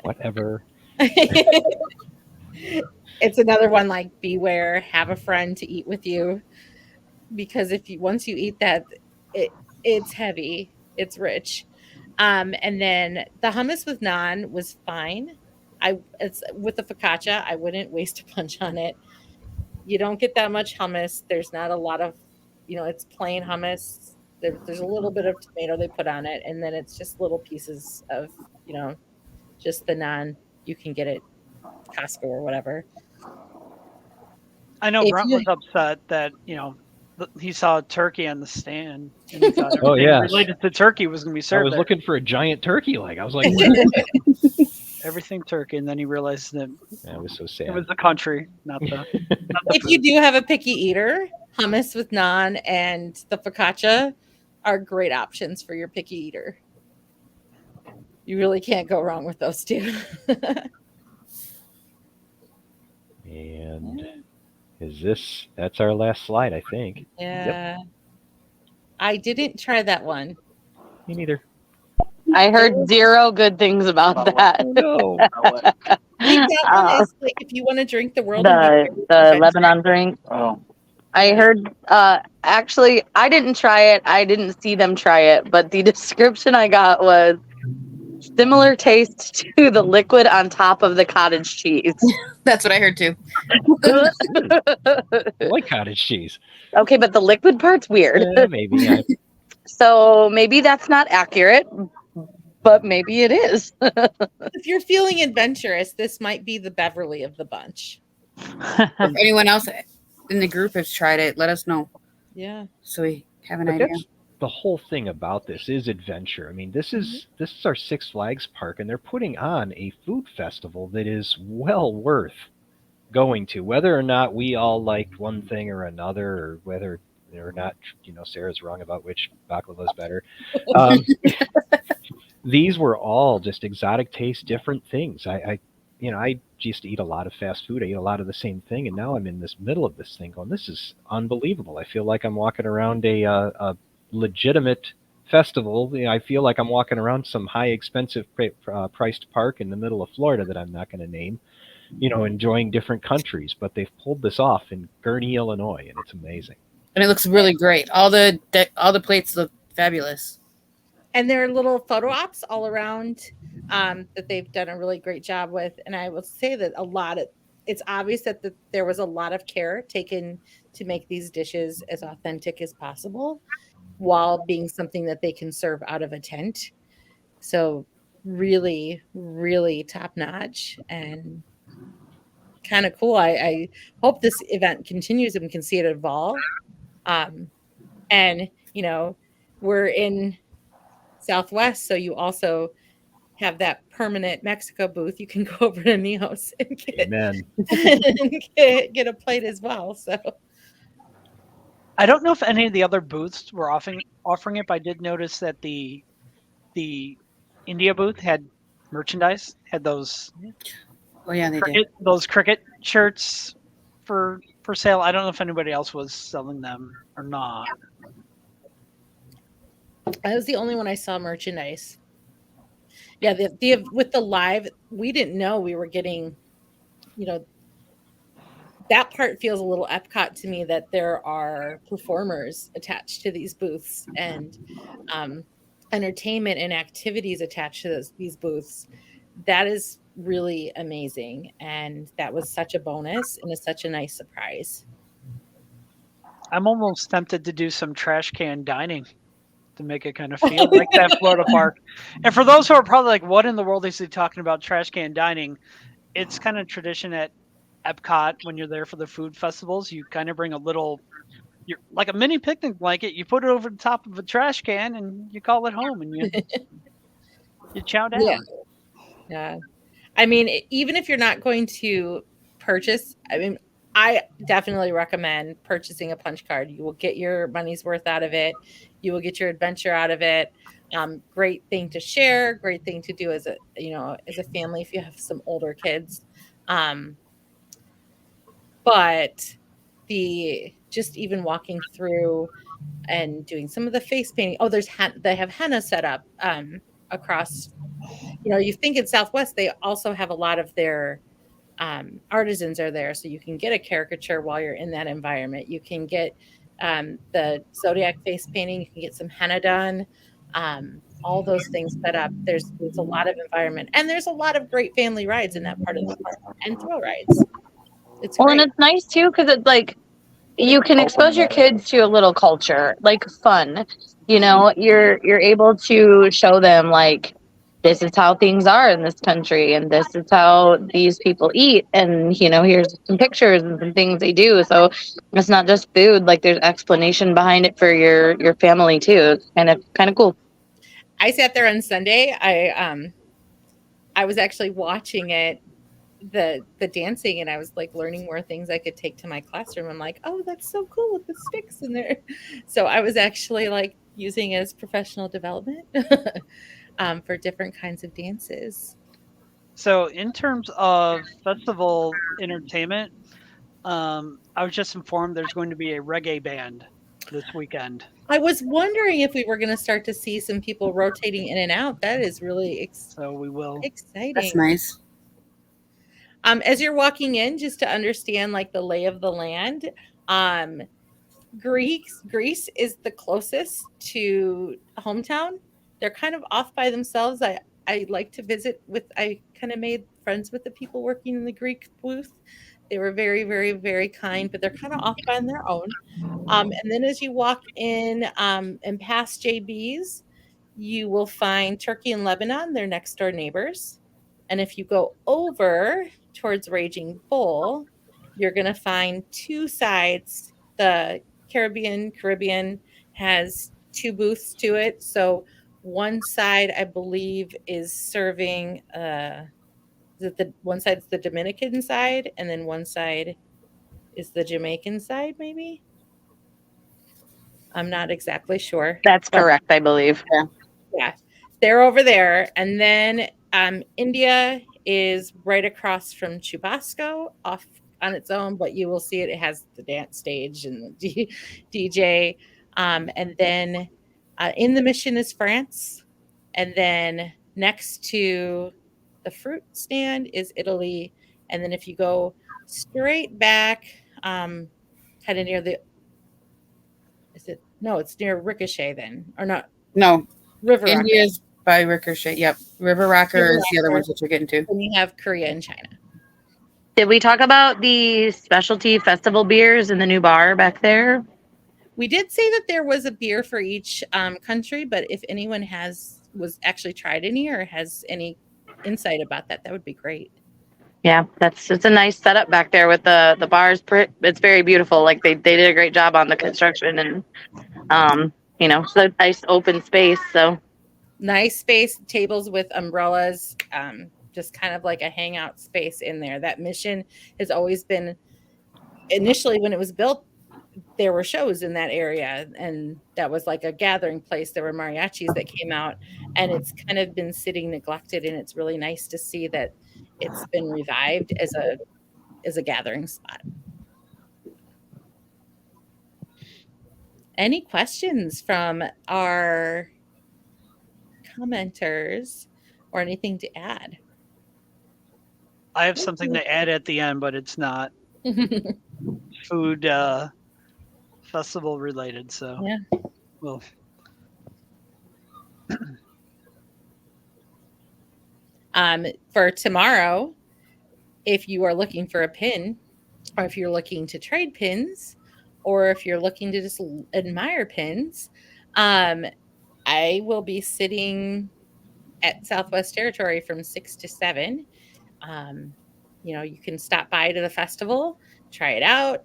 S1: Whatever.
S2: It's another one beware, have a friend to eat with you, because once you eat that, it's heavy, it's rich. And then the hummus with naan was fine. It's with the focaccia. I wouldn't waste a punch on it. You don't get that much hummus. There's not a lot of, it's plain hummus. There's a little bit of tomato they put on it, and then it's just little pieces of, just the naan you can get at Costco or whatever.
S5: I know Brent was upset that he saw a turkey on the stand, and he thought everything related to turkey was going to be served.
S1: I was looking for a giant turkey leg. I was like,
S5: everything turkey, and then he realized that
S1: was so sad.
S5: It was the country, not the.
S2: If you do have a picky eater, hummus with naan and the focaccia are great options for your picky eater. You really can't go wrong with those two.
S1: And that's our last slide, I think.
S2: Yeah. Yep. I didn't try that one.
S1: Me neither.
S3: I heard zero good things about that.
S1: Oh, no.
S2: I think that one is like if you want to drink the world.
S3: The Lebanon drink. Oh. I heard, actually, I didn't try it. I didn't see them try it, but the description I got was similar taste to the liquid on top of the cottage cheese.
S4: That's what I heard too.
S1: I like cottage cheese.
S3: Okay, but the liquid part's weird.
S1: Maybe. Yeah.
S3: So maybe that's not accurate, but maybe it is.
S2: If you're feeling adventurous, this might be the Beverly of the bunch.
S4: If anyone else in the group has tried it, let us know.
S2: Yeah.
S4: So we have an idea.
S1: The whole thing about this is adventure. I mean, this is our Six Flags park, and they're putting on a food festival that is well worth going to. Whether or not we all liked one thing or another, or whether or not, Sarah's wrong about which baklava is better. These were all just exotic taste, different things. I used to eat a lot of fast food. I eat a lot of the same thing, and now I'm in this middle of this thing going, this is unbelievable. I feel like I'm walking around a legitimate festival. I feel like I'm walking around some high expensive priced park in the middle of Florida that I'm not going to name, enjoying different countries, but they've pulled this off in Gurnee, Illinois, and it's amazing.
S4: And it looks really great. All the plates look fabulous.
S2: And there are little photo ops all around that they've done a really great job with. And I will say that it's obvious that there was a lot of care taken to make these dishes as authentic as possible, while being something that they can serve out of a tent. So really, really top notch and kind of cool. I hope this event continues and we can see it evolve. And, we're in Southwest, so you also have that permanent Mexico booth. You can go over to Neos and get a plate as well. So
S5: I don't know if any of the other booths were offering it, but I did notice that the India booth had merchandise, had those.
S4: Oh yeah, they did.
S5: Those cricket shirts for sale. I don't know if anybody else was selling them or not.
S2: I was the only one I saw merchandise. Yeah, with the live, we didn't know we were getting, that part feels a little Epcot to me, that there are performers attached to these booths and entertainment and activities attached to these booths. That is really amazing. And that was such a bonus and such a nice surprise.
S5: I'm almost tempted to do some trash can dining to make it kind of feel like that Florida park. And for those who are probably like, what in the world is he talking about, trash can dining? It's kind of tradition at Epcot when you're there for the food festivals. You kind of bring you're like a mini picnic blanket. You put it over the top of a trash can and you call it home and you chow down.
S2: Yeah. I mean, even if you're not going to purchase, I definitely recommend purchasing a punch card. You will get your money's worth out of it. You will get your adventure out of it. Great thing to share. Great thing to do as a family if you have some older kids. But just even walking through and doing some of the face painting. Oh, they have henna set up across. You think in Southwest they also have a lot of their artisans are there, so you can get a caricature while you're in that environment. You can get the Zodiac face painting. You can get some henna done. all those things set up. There's a lot of environment, and there's a lot of great family rides in that part of the park and thrill rides. It's
S3: Well,
S2: great.
S3: and it's nice too because it's like you can expose your kids to a little culture, like fun. You know, you're able to show them like this is how things are in this country, and this is how these people eat, and you know, here's some pictures and some things they do. So it's not just food; like there's explanation behind it for your family too. It's kind of cool.
S2: I sat there on Sunday. I was actually watching it, the dancing, and I was like learning more things I could take to my classroom. I'm like, oh, that's so cool with the sticks in there. So I was actually like using it as professional development for different kinds of dances.
S5: So in terms of festival entertainment, I was just informed there's going to be a reggae band this weekend.
S2: I was wondering if we were going to start to see some people rotating in and out. That is really
S5: So we will.
S2: exciting.
S4: That's nice.
S2: As you're walking in, just to understand like the lay of the land, Greece is the closest to hometown. They're kind of off by themselves. I like to visit with. I kind of made friends with the people working in the Greek booth. They were very, very, very kind, but they're kind of off on their own. And then as you walk in and past JB's, you will find Turkey and Lebanon. They're next door neighbors. And if you go over towards Raging Bull, you're going to find two sides. The Caribbean has two booths to it. So one side, I believe, is serving one side's the Dominican side, and then one side is the Jamaican side, maybe. I'm not exactly sure.
S3: That's correct, I believe.
S2: Yeah, they're over there. And then India is right across from Chubasco, off on its own, but you will see it. It has the dance stage and the DJ. And then in the Mission is France. And then next to the fruit stand is Italy. And then if you go straight back, kind of near the, it's near Ricochet then, or not?
S4: No,
S2: River Rocker.
S4: India's by Ricochet. Yep, River Rocker is the other ones that you're getting to.
S2: And you have Korea and China.
S3: Did we talk about the specialty festival beers in the new bar back there?
S2: We did say that there was a beer for each country, but if anyone was actually tried any or has any insight about that, that would be great.
S3: Yeah, it's a nice setup back there with the bars. It's very beautiful. Like they did a great job on the construction and you know, so nice open space. So
S2: nice space, tables with umbrellas, just kind of like a hangout space in there. That Mission has always been, initially when it was built, there were shows in that area, and that was like a gathering place. There were mariachis that came out, and it's kind of been sitting neglected, and it's really nice to see that it's been revived as a gathering spot. Any questions from our commenters or anything to add?
S5: I have something to add at the end, but it's not food festival related. So
S2: yeah,
S5: well.
S2: For tomorrow, if you are looking for a pin, or if you're looking to trade pins, or if you're looking to just admire pins, I will be sitting at Southwest Territory from 6 to 7. You know, you can stop by to the festival, try it out,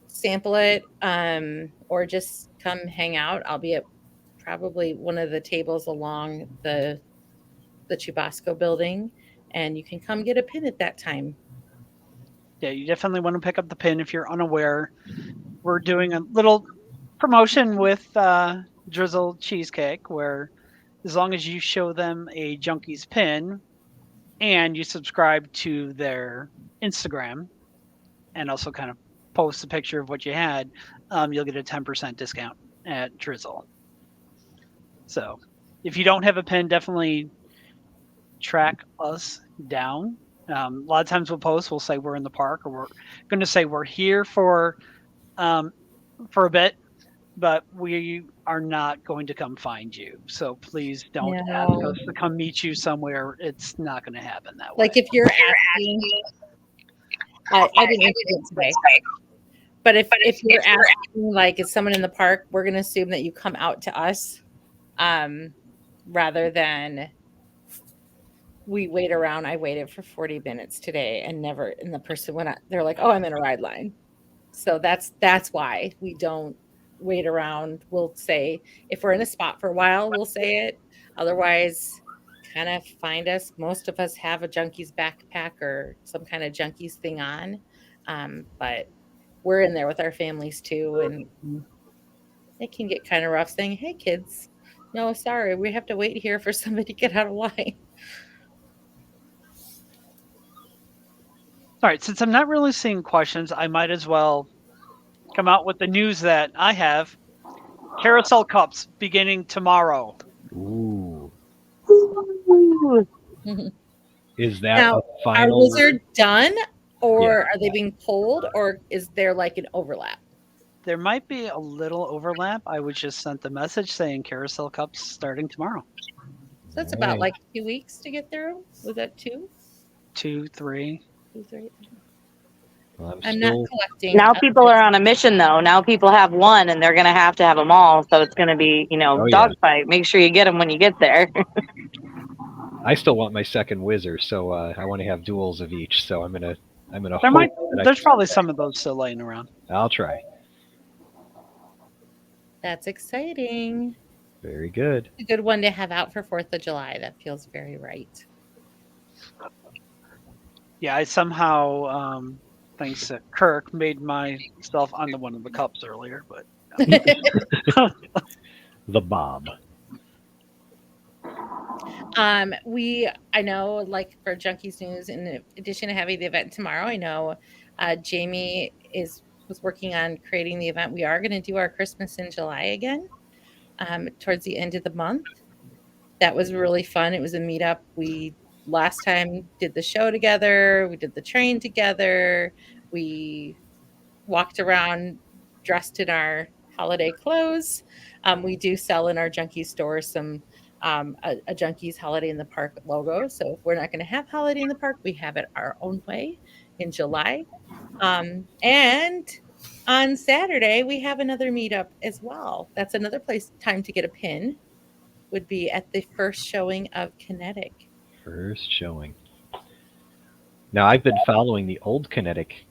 S2: sample it, or just come hang out. I'll be at probably one of the tables along the Chubasco building, and you can come get a pin at that time.
S5: Yeah, you definitely want to pick up the pin if you're unaware. We're doing a little promotion with Drizzle Cheesecake, where as long as you show them a Junkies pin and you subscribe to their Instagram and also kind of post a picture of what you had, you'll get a 10% discount at Drizzle. So if you don't have a pin, definitely track us down. A lot of times we'll say we're in the park, or we're going to say we're here for a bit, but we are not going to come find you. So please don't ask
S2: No.
S5: us to come meet you somewhere. It's not going to happen that way.
S2: Like if you're asking, I didn't answer it today. But if you're asking, like, is someone in the park, we're going to assume that you come out to us, rather than we wait around. I waited for 40 minutes today and the person went out. They're like, oh, I'm in a ride line. So that's why we don't wait around. We'll say, if we're in a spot for a while, we'll say it. Otherwise, kind of find us. Most of us have a Junkies backpack or some kind of Junkies thing on. But we're in there with our families too, and it can get kind of rough saying, hey kids, no, sorry, we have to wait here for somebody to get out of line.
S5: All right, since I'm not really seeing questions, I might as well come out with the news that I have. Carousel Cups beginning tomorrow.
S1: Ooh.
S3: Ooh.
S1: Is that
S2: Now,
S1: a final?
S2: Are Wizard done, or are they being pulled, or is there like an overlap?
S5: There might be a little overlap. I was just sent the message saying Carousel Cups starting tomorrow.
S2: So that's about like 2 weeks to get through. Was that 2?
S5: 2, 3.
S2: 2, 3.
S1: Well,
S2: I'm not collecting.
S3: Now people are on a mission, though. Now people have one, and they're going to have them all. So it's going to be, dogfight. Make sure you get them when you get there.
S1: I still want my second wizard, so I want to have duels of each. So I'm gonna.
S5: There's probably some of those still laying around.
S1: I'll try.
S2: That's exciting.
S1: Very good.
S2: A good one to have out for 4th of July. That feels very right.
S5: Yeah, I somehow, thanks to Kirk, made myself on one of the cups earlier, but
S1: The Bob.
S2: I know, like, for Junkies News, in addition to having the event tomorrow, I know Jamie was working on creating the event. We are going to do our Christmas in July again, towards the end of the month. That was really fun. It was a meetup. We last time did the show together. We did the train together. We walked around dressed in our holiday clothes. We do sell in our Junkies store some a Junkies Holiday in the Park logo. So if we're not going to have Holiday in the Park, we have it our own way in July. And on Saturday, we have another meetup as well. That's another time to get a pin, would be at the first showing of Kinetic.
S1: First showing. Now, I've been following the old Kinetic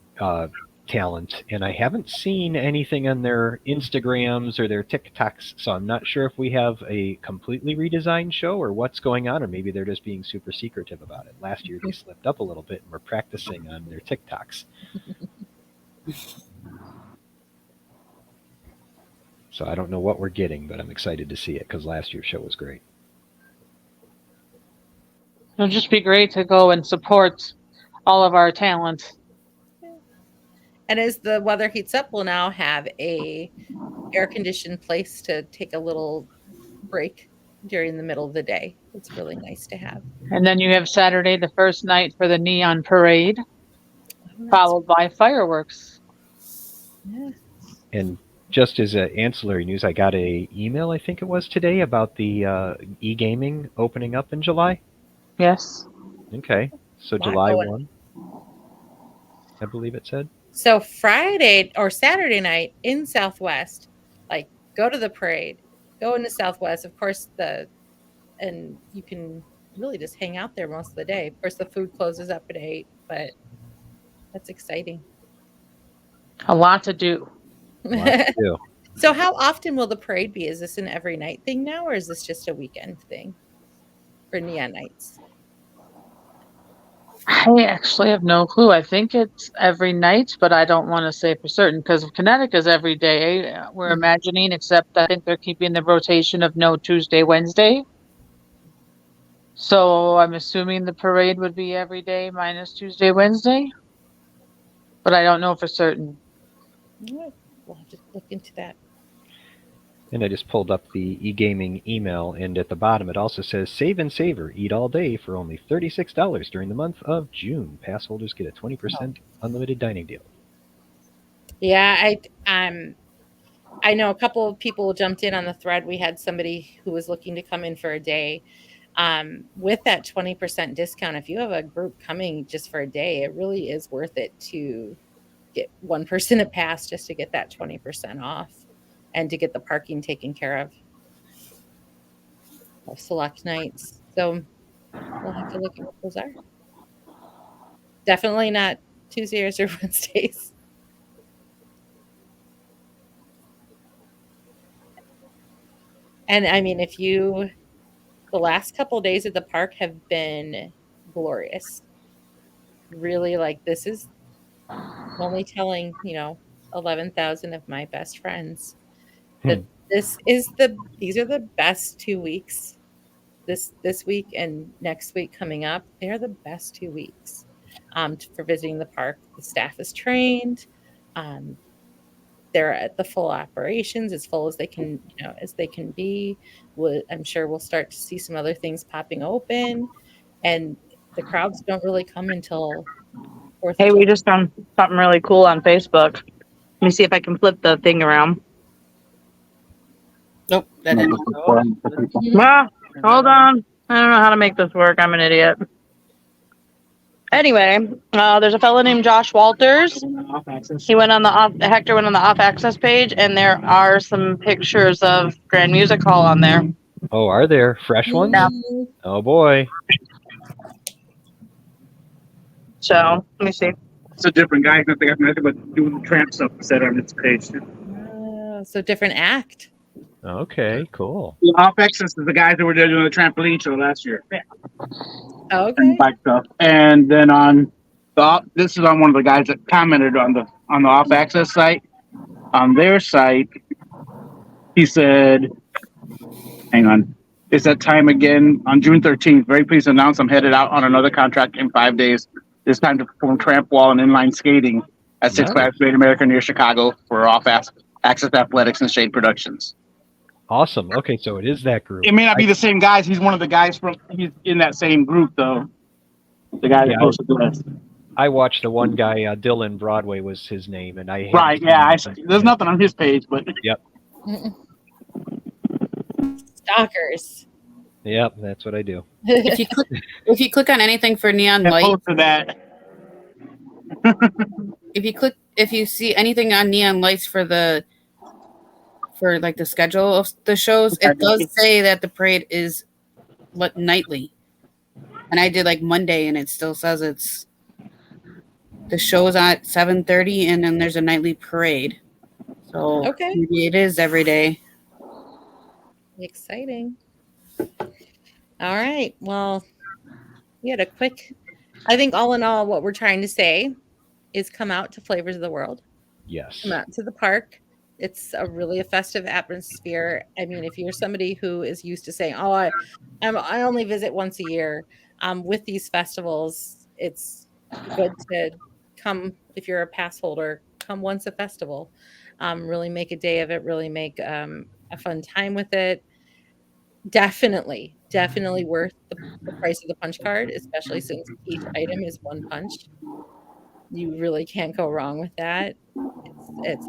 S1: talent, and I haven't seen anything on their Instagrams or their TikToks, so I'm not sure if we have a completely redesigned show or what's going on, or maybe they're just being super secretive about it. Last year, they slipped up a little bit and were practicing on their TikToks. So I don't know what we're getting, but I'm excited to see it because last year's show was great.
S6: It'll just be great to go and support all of our talent.
S2: And as the weather heats up, we'll now have a air-conditioned place to take a little break during the middle of the day. It's really nice to have.
S6: And then you have Saturday, the first night for the neon parade, followed by fireworks.
S2: Yeah.
S1: And just as an ancillary news, I got an email, I think it was today, about the e-gaming opening up in July.
S6: Yes.
S1: Okay. So July 1, I believe it said.
S2: So Friday or Saturday night in Southwest, like, go to the parade, go into Southwest. Of course, and you can really just hang out there most of the day. Of course, the food closes up at 8, but that's exciting.
S6: A lot to do.
S2: So how often will the parade be? Is this an every night thing now, or is this just a weekend thing for Neon Nights?
S6: I actually have no clue. I think it's every night, but I don't want to say for certain because Kinetic is every day. We're imagining, except I think they're keeping the rotation of no Tuesday, Wednesday. So I'm assuming the parade would be every day minus Tuesday, Wednesday. But I don't know for certain.
S2: We'll have to look into that.
S1: And I just pulled up the e-gaming email, and at the bottom it also says, Save and Savor, eat all day for only $36 during the month of June. Pass holders get a 20% unlimited dining deal.
S2: Yeah, I know a couple of people jumped in on the thread. We had somebody who was looking to come in for a day. With that 20% discount, if you have a group coming just for a day, it really is worth it to get one person a pass just to get that 20% off and to get the parking taken care of select nights. So we'll have to look at what those are. Definitely not Tuesdays or Wednesdays. And I mean, the last couple of days at the park have been glorious. Really, like, this is only telling, 11,000 of my best friends that these are the best 2 weeks. This week and next week coming up, they're the best 2 weeks for visiting the park. The staff is trained. They're at the full operations, as full as they can, be. I'm sure we'll start to see some other things popping open, and the crowds don't really come until 4th.
S3: Hey, we just found something really cool on Facebook. Let me see if I can flip the thing around.
S4: Nope, that didn't.
S3: Ah, hold on. I don't know how to make this work. I'm an idiot. Anyway, there's a fellow named Josh Walters. He went on Hector went on the off-access page, and there are some pictures of Grand Music Hall on there.
S1: Oh, are there fresh ones?
S3: Yeah.
S1: Oh boy.
S3: So let me see.
S7: It's a different guy. I think I've nothing but doing the tramp stuff said on its page.
S2: So different act.
S1: Okay, cool.
S7: Off Access is the guys that were there doing the trampoline show last year. Yeah.
S2: Okay.
S7: And bike stuff. And then this is on one of the guys that commented on the Off Access site. On their site, he said, hang on, it's that time again on June 13th. Very pleased to announce I'm headed out on another contract in 5 days. This time to perform tramp wall and inline skating at Six Flags Great America near Chicago for Off Access Athletics and Shade Productions.
S1: Awesome. Okay, so it is that group.
S7: It may not be the same guys. He's one of the guys he's in that same group, though. The guy that posted this.
S1: I watched the one guy, Dylan Broadway was his name, and I
S7: there's nothing on his page, but
S1: yep.
S2: Stalkers.
S1: Yep, that's what I do.
S4: If you click on anything for neon light,
S7: for that.
S4: if you see anything on neon lights for the schedule of the shows, it does say that the parade is nightly. And I did like Monday, and it still says the show's at 7:30, and then there's a nightly parade. So maybe it is every day.
S2: Exciting. All right. Well, we had a quick. I think all in all, what we're trying to say is come out to Flavors of the World.
S1: Yes.
S2: Come out to the park. It's a really festive atmosphere. I mean, if you're somebody who is used to saying, "Oh, I only visit once a year," with these festivals, it's good to come. If you're a pass holder, come once a festival. Really make a day of it. Really make a fun time with it. Definitely worth the price of the punch card, especially since each item is one punch. You really can't go wrong with that. It's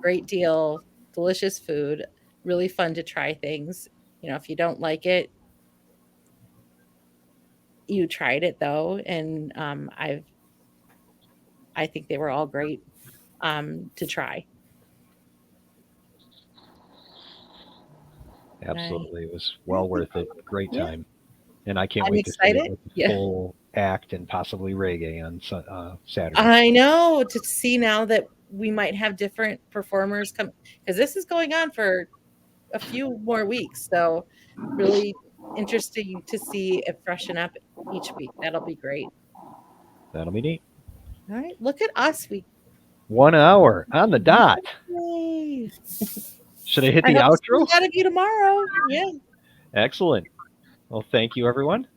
S2: great deal, delicious food, really fun to try things. If you don't like it, you tried it though, and I think they were all great to try.
S1: Absolutely. It was well worth it. Great time. And I can't
S2: I'm
S1: wait
S2: excited.
S1: to see it with the full act and possibly reggae on Saturday.
S2: I know, to see now that we might have different performers come, because this is going on for a few more weeks. So really interesting to see it freshen up each week. That'll be great.
S1: That'll be neat.
S2: All right. Look at us.
S1: 1 hour on the dot.
S2: Yay.
S1: Should I hit the outro?
S2: Out of you tomorrow. Yeah.
S1: Excellent. Well, thank you, everyone.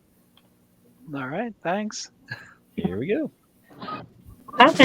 S5: All right. Thanks.
S1: Here we go.
S3: Bye.